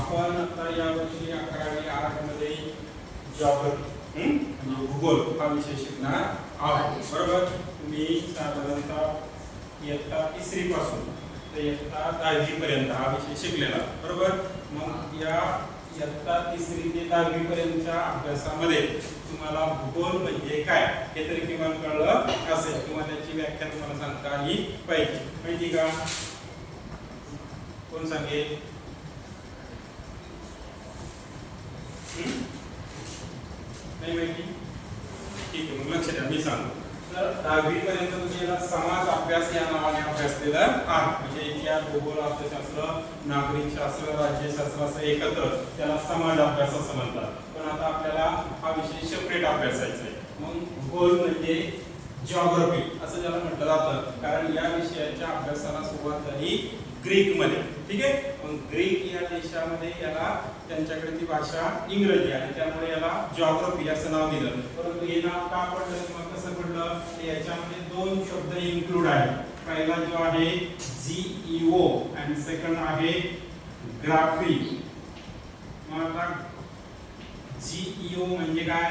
आपण आता या वर्षी 11वी आर्ट मध्ये जिओग्राफी म्हणजे भूगोल हा विषय शिकणार आहोत. बरोबर. तुम्ही साधारणतः इयत्ता 3री पासून ते इयत्ता 10वी पर्यंत हा विषय शिकलेला. बरोबर. मग या इयत्ता 3री ते 10वी पर्यंतच्या अभ्यासामध्ये तुम्हाला भूगोल म्हणजे काय हे तरी किमान कळलं असेल किंवा त्याची व्याख्या तुम्हाला सांगता आली पाहिजे. माहिती का? कोण सांगेल? नाही माहिती? ठीक आहे, मग लक्ष द्या, मी सांगतो. तर 10वी पर्यंत तुम्ही याला समाज अभ्यास या नावाने अभ्यासलेला आहे. म्हणजे इतिहास, भूगोल, अर्थशास्त्र, नागरिक शास्त्र, राज्यशास्त्र असं एकत्र त्याला समाज अभ्यास असं म्हणतात. पण आता आपल्याला हा विषय सेपरेट अभ्यासायचा आहे. मग भूगोल म्हणजे जिओग्राफी असं ज्याला म्हटलं जातं, कारण या विषयाच्या अभ्यासाला सुरुवात झाली ग्रीक मध्ये. ठीक आहे. मग ग्रीक या देशामध्ये याला त्यांच्याकडे ती भाषा इंग्रजी आहे, त्यामुळे याला जिओग्राफी असं नाव दिलं. परंतु हे नाव का पडलं किंवा कसं पडलं ते याच्यामध्ये 2 शब्द इन्क्लूड आहेत. पहिला जो आहे जीईओ आणि सेकंड आहे ग्राफी. मग आता जीईओ म्हणजे काय?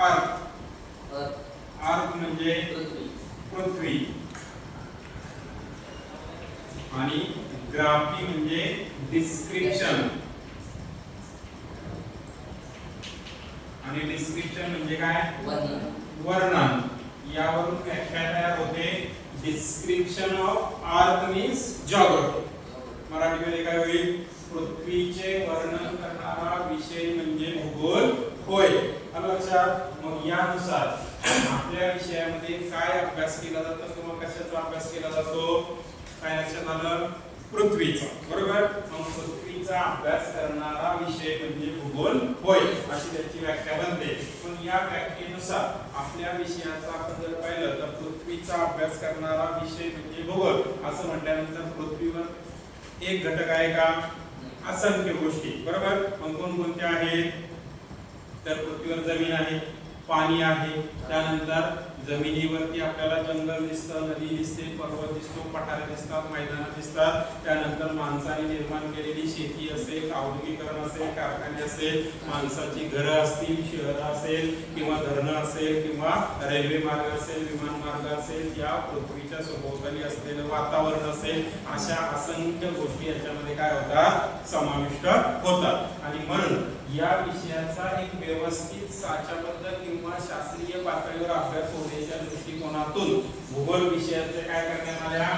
अर्थ. अर्थ म्हणजे पृथ्वी आणि ग्राफी म्हणजे डिस्क्रिप्शन. आणि डिस्क्रिप्शन म्हणजे काय? वर्णन. यावरून व्याख्या तयार होते. Description of earth means geography. मराठीमध्ये काय होईल? पृथ्वीचे वर्णन करणारा विषय म्हणजे भूगोल होय. लक्षात. मग यानुसार आपल्या विषयामध्ये काय अभ्यास केला जातो किंवा कशाचा अभ्यास केला जातो? काय लक्षात आलं? पृथ्वीचा. बरोबर. मग पृथ्वीचा अभ्यास करणारा विषय म्हणजे भूगोल होय अशी त्याची व्याख्या बनते. पण या व्याख्येनुसार आपल्या विषयाचा आपण जर पाहिलं तर पृथ्वीचा अभ्यास करणारा विषय म्हणजे भूगोल असं म्हटल्यानंतर पृथ्वीवर एक घटक आहे का? असंख्य गोष्टी. बरोबर. मग कोणकोणत्या आहेत? तर पृथ्वीवर जमीन आहे, पाणी आहे, त्यानंतर जमिनीवरती आपल्याला जंगल दिसतं, नदी दिसते, पर्वत दिसतो, पठारे दिसतात, मैदानं दिसतात. त्यानंतर माणसाने निर्माण केलेली शेती असेल, औद्योगिकरण असेल, कारखाने असेल, माणसाची घरं असतील, शहरं असेल किंवा धरणं असेल किंवा रेल्वे मार्ग असेल, विमान मार्ग असेल, या पृथ्वीच्या सभोवताली असलेलं वातावरण असेल, अशा असंख्य गोष्टी याच्यामध्ये काय होतात? समाविष्ट होतात. आणि म्हणून या विषयाचा एक व्यवस्थित साच्याबद्ध किंवा शास्त्रीय पातळीवर अभ्यास होण्याच्या दृष्टिकोनातून भूगोल विषयाचे काय करण्यात आल्या?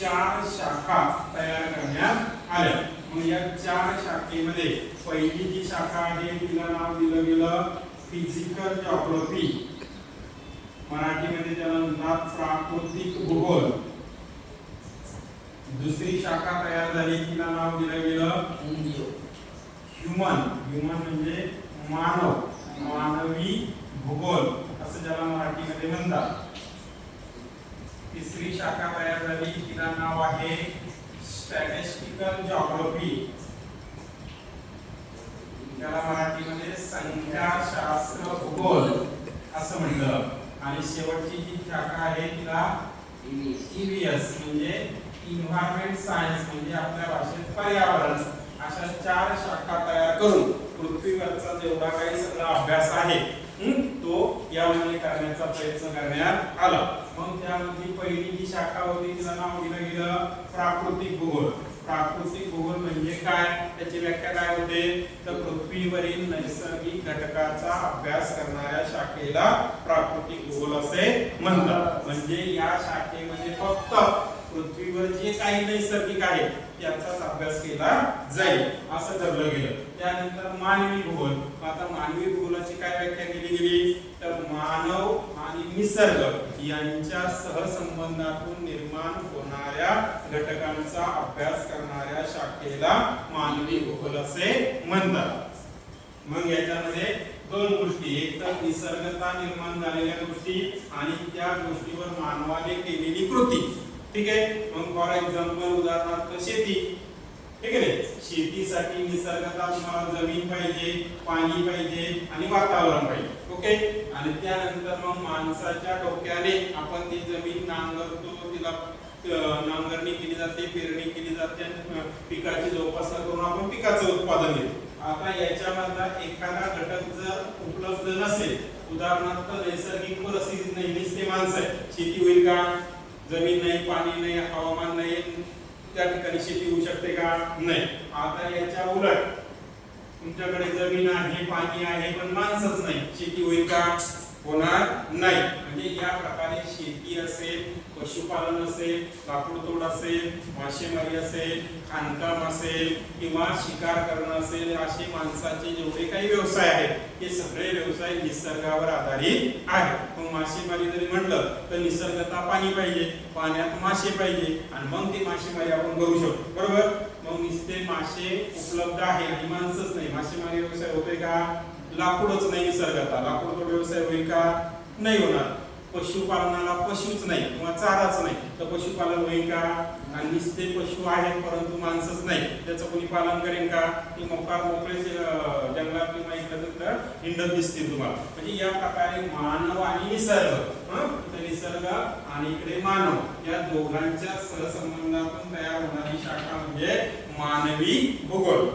4 शाखा तयार करण्यात आल्या. मग या 4 शाखेमध्ये पहिली जी शाखा आहे तिला नाव दिलं गेलं फिजिकल जिओग्राफी. मराठीमध्ये त्याला म्हणतात प्राकृतिक भूगोल. दुसरी शाखा तयार झाली तिला नाव दिलं गेलं ह्यूमन. ह्यूमन म्हणजे मानव, मानवी भूगोल असं ज्याला मराठीमध्ये म्हणतात. तिसरी शाखा तयार झाली तिला नाव आहे स्टॅटिस्टिकल जिओग्राफी. त्याला मराठीमध्ये संख्याशास्त्र भूगोल असं म्हणलं. आणि शेवटची जी शाखा आहे तिला ईव्हीएस म्हणजे एन्व्हायरमेंट सायन्स म्हणजे आपल्या भाषेत पर्यावरण. अशा 4 शाखा तयार करून पृथ्वीवरचा जेवढा काही सगळा अभ्यास आहे तो यामध्ये करण्याचा प्रयत्न करण्यात आला. मग त्यामध्ये पहिली जी शाखा होती तिला नाव दिलं गेलं प्राकृतिक भूगोल. प्राकृतिक भूगोल म्हणजे काय? त्याची व्याख्या काय होते? तर पृथ्वीवरील नैसर्गिक घटकाचा अभ्यास करणाऱ्या शाखेला प्राकृतिक भूगोल असे म्हणतात. म्हणजे या शाखेमध्ये फक्त पृथ्वीवर जे काही नैसर्गिक आहे त्याचाच अभ्यास केला जाईल असं ठरलं गेलं. त्यानंतर मानवी भूगोल. आता मानवी भूगोलाची काय व्याख्या केली गेली? तर मानव आणि निसर्ग यांच्या सहसंबंधातून निर्माण होणाऱ्या घटकांचा अभ्यास करणाऱ्या शाखेला मानवी भूगोल असे म्हणतात. मग याच्यामध्ये 2 गोष्टी, एक तर निसर्गता निर्माण झालेल्या गोष्टी आणि त्या गोष्टीवर मानवाने केलेली कृती. ठीक आहे. मग फॉर एक्झाम्पल उदाहरणार्थ शेती. ठीक आहे. शेतीसाठी निसर्गता तुम्हाला जमीन पाहिजे, पाणी पाहिजे आणि वातावरण पाहिजे. ओके. आणि त्यानंतर मग माणसाच्या डोक्याने आपण ती जमीन नांगरतो, तिला नांगरणी केली जाते, पेरणी केली जाते, पिकाची जोपासना करून आपण पिकाचं उत्पादन घेतो. आता याच्यामधला एखादा घटक जर उपलब्ध नसेल, उदाहरणार्थ नैसर्गिक परिस्थिती नाही, नुसते माणसं आहे, शेती होईल का? जमीन नाही, पाणी नाही, हवामान नाही, त्या ठिकाणी शेती होऊ शकते का? नाही. आता याच्या उलट तुमच्याकडे जमीन आहे, पाणी आहे, पण माणसंच नाही, शेती होईल का? होणार नाही. म्हणजे या प्रकारे शेती असेल, पशुपालन असेल, लाकूडतोड असेल, मासेमारी असेल, खाणकाम असेल किंवा शिकार करणं असेल, असे माणसाचे जेवढे काही व्यवसाय आहेत हे सगळे व्यवसाय निसर्गावर आधारित आहेत. मग मासेमारी जरी म्हटलं तर निसर्गता पाणी पाहिजे, पाण्यात मासे पाहिजे आणि मग ती मासेमारी आपण करू शकतो, बरोबर? मग नुसते मासे उपलब्ध आहे आणि माणसंच नाही, मासेमारी व्यवसाय होतोय का? लाकूडच नाही निसर्गात, लाकूड व्यवसाय होईल का? नाही होणार. पशुपालनाला पशुच नाही किंवा चाराच नाही तर पशुपालन होईल का? आणि नुसते पशु आहेत परंतु माणसंच नाही, त्याचं कोणी पालन करेन का? ते मोकळे जंगलात किंवा इकडे हिंडत दिसतील तुम्हाला. म्हणजे या प्रकारे मानव आणि निसर्ग, निसर्ग आणि इकडे मानव या दोघांच्या सहसंबंधातून तयार होणारी शाखा म्हणजे मानवी भूगोल.